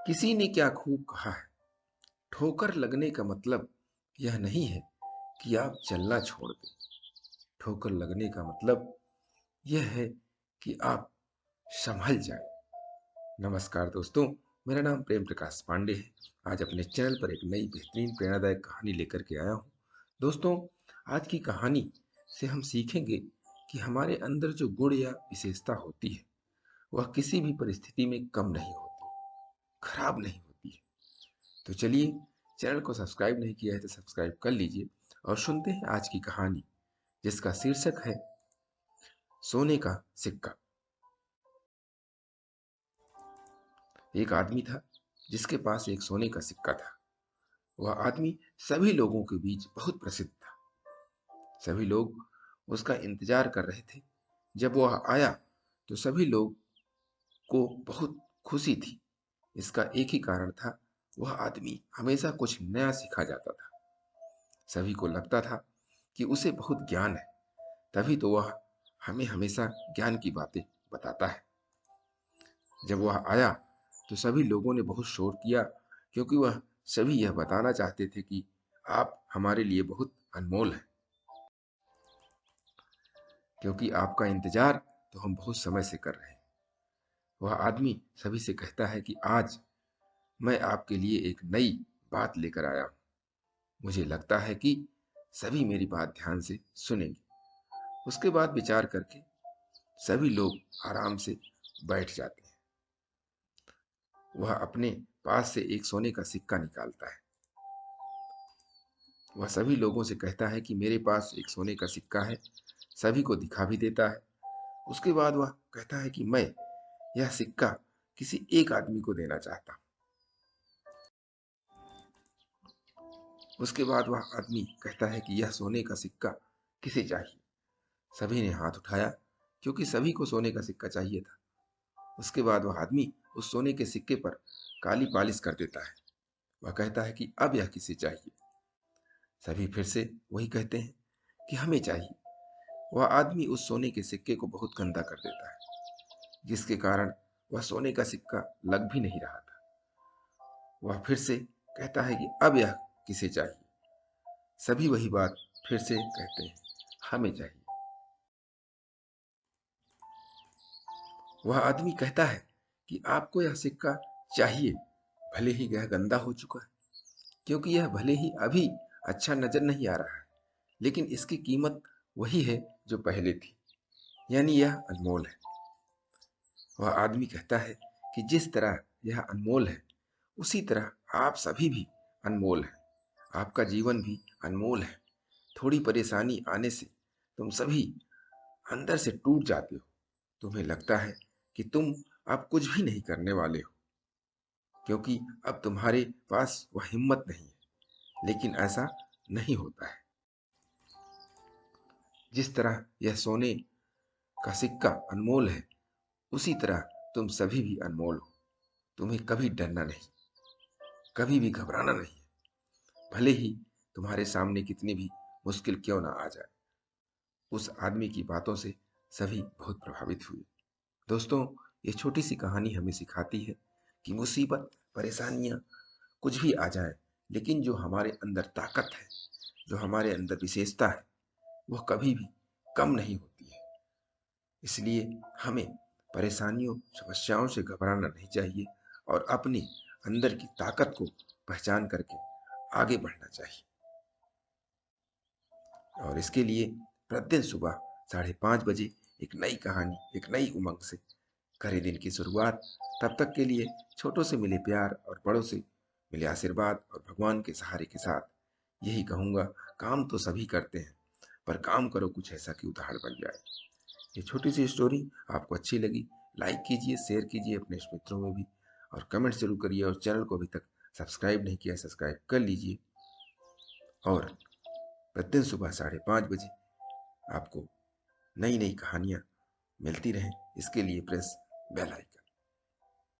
किसी ने क्या खूब कहा है, ठोकर लगने का मतलब यह नहीं है कि आप चलना छोड़ दें। ठोकर लगने का मतलब यह है कि आप संभल जाएं। नमस्कार दोस्तों, मेरा नाम प्रेम प्रकाश पांडे है। आज अपने चैनल पर एक नई बेहतरीन प्रेरणादायक कहानी लेकर के आया हूँ। दोस्तों, आज की कहानी से हम सीखेंगे कि हमारे अंदर जो गुण या विशेषता होती है वह किसी भी परिस्थिति में कम नहीं होती, खराब नहीं होती है। तो चलिए, चैनल को सब्सक्राइब नहीं किया है तो सब्सक्राइब कर लीजिए और सुनते हैं आज की कहानी, जिसका शीर्षक है सोने का सिक्का। एक आदमी था जिसके पास एक सोने का सिक्का था। वह आदमी सभी लोगों के बीच बहुत प्रसिद्ध था। सभी लोग उसका इंतजार कर रहे थे। जब वह आया तो सभी लोग को बहुत खुशी थी। इसका एक ही कारण था, वह आदमी हमेशा कुछ नया सीखा जाता था। सभी को लगता था कि उसे बहुत ज्ञान है, तभी तो वह हमें हमेशा ज्ञान की बातें बताता है। जब वह आया तो सभी लोगों ने बहुत शोर किया, क्योंकि वह सभी यह बताना चाहते थे कि आप हमारे लिए बहुत अनमोल हैं। क्योंकि आपका इंतजार तो हम बहुत समय से कर रहे हैं। वह आदमी सभी से कहता है कि आज मैं आपके लिए एक नई बात लेकर आया हूँ। मुझे लगता है कि सभी मेरी बात ध्यान से सुनेंगे। उसके बाद विचार करके सभी लोग आराम से बैठ जाते हैं। वह अपने पास से एक सोने का सिक्का निकालता है। वह सभी लोगों से कहता है कि मेरे पास एक सोने का सिक्का है। सभी को दिखा भी देता है। उसके बाद वह कहता है कि मैं यह सिक्का किसी एक आदमी को देना चाहता हूँ। उसके बाद वह आदमी कहता है कि यह सोने का सिक्का किसे चाहिए। सभी ने हाथ उठाया, क्योंकि सभी को सोने का सिक्का चाहिए था। उसके बाद वह आदमी उस सोने के सिक्के पर काली पालिश कर देता है। वह कहता है कि अब यह किसे चाहिए। सभी फिर से वही कहते हैं कि हमें चाहिए। वह आदमी उस सोने के सिक्के को बहुत गंदा कर देता है, जिसके कारण वह सोने का सिक्का लग भी नहीं रहा था। वह फिर से कहता है कि अब यह किसे चाहिए। सभी वही बात फिर से कहते हैं, हमें चाहिए। वह आदमी कहता है कि आपको यह सिक्का चाहिए, भले ही यह गंदा हो चुका है, क्योंकि यह भले ही अभी अच्छा नजर नहीं आ रहा है, लेकिन इसकी कीमत वही है जो पहले थी, यानी यह अनमोल है। वह आदमी कहता है कि जिस तरह यह अनमोल है, उसी तरह आप सभी भी अनमोल हैं। आपका जीवन भी अनमोल है। थोड़ी परेशानी आने से तुम सभी अंदर से टूट जाते हो। तुम्हें लगता है कि तुम अब कुछ भी नहीं करने वाले हो, क्योंकि अब तुम्हारे पास वह हिम्मत नहीं है। लेकिन ऐसा नहीं होता है। जिस तरह यह सोने का सिक्का अनमोल है, उसी तरह तुम सभी भी अनमोल हो। तुम्हें कभी डरना नहीं, कभी भी घबराना नहीं है, भले ही तुम्हारे सामने कितनी भी मुश्किल क्यों ना आ जाए। उस आदमी की बातों से सभी बहुत प्रभावित हुए। दोस्तों, ये छोटी सी कहानी हमें सिखाती है कि मुसीबत, परेशानियां कुछ भी आ जाए, लेकिन जो हमारे अंदर ताकत है, जो हमारे अंदर विशेषता है, वह कभी भी कम नहीं होती है। इसलिए हमें परेशानियों, समस्याओं से घबराना नहीं चाहिए और अपने अंदर की ताकत को पहचान करके आगे बढ़ना चाहिए। और इसके लिए प्रतिदिन सुबह 5:30 बजे एक नई कहानी, एक नई उमंग से करें दिन की शुरुआत। तब तक के लिए छोटों से मिले प्यार और बड़ों से मिले आशीर्वाद और भगवान के सहारे के साथ यही कहूँगा, काम तो सभी करते हैं, पर काम करो कुछ ऐसा कि उदाहरण बन जाए। ये छोटी सी स्टोरी आपको अच्छी लगी, लाइक कीजिए, शेयर कीजिए अपने मित्रों में भी, और कमेंट जरूर करिए। और चैनल को अभी तक सब्सक्राइब नहीं किया, सब्सक्राइब कर लीजिए। और प्रतिदिन सुबह 5:30 बजे आपको नई नई कहानियाँ मिलती रहें, इसके लिए प्रेस बेल आइकन।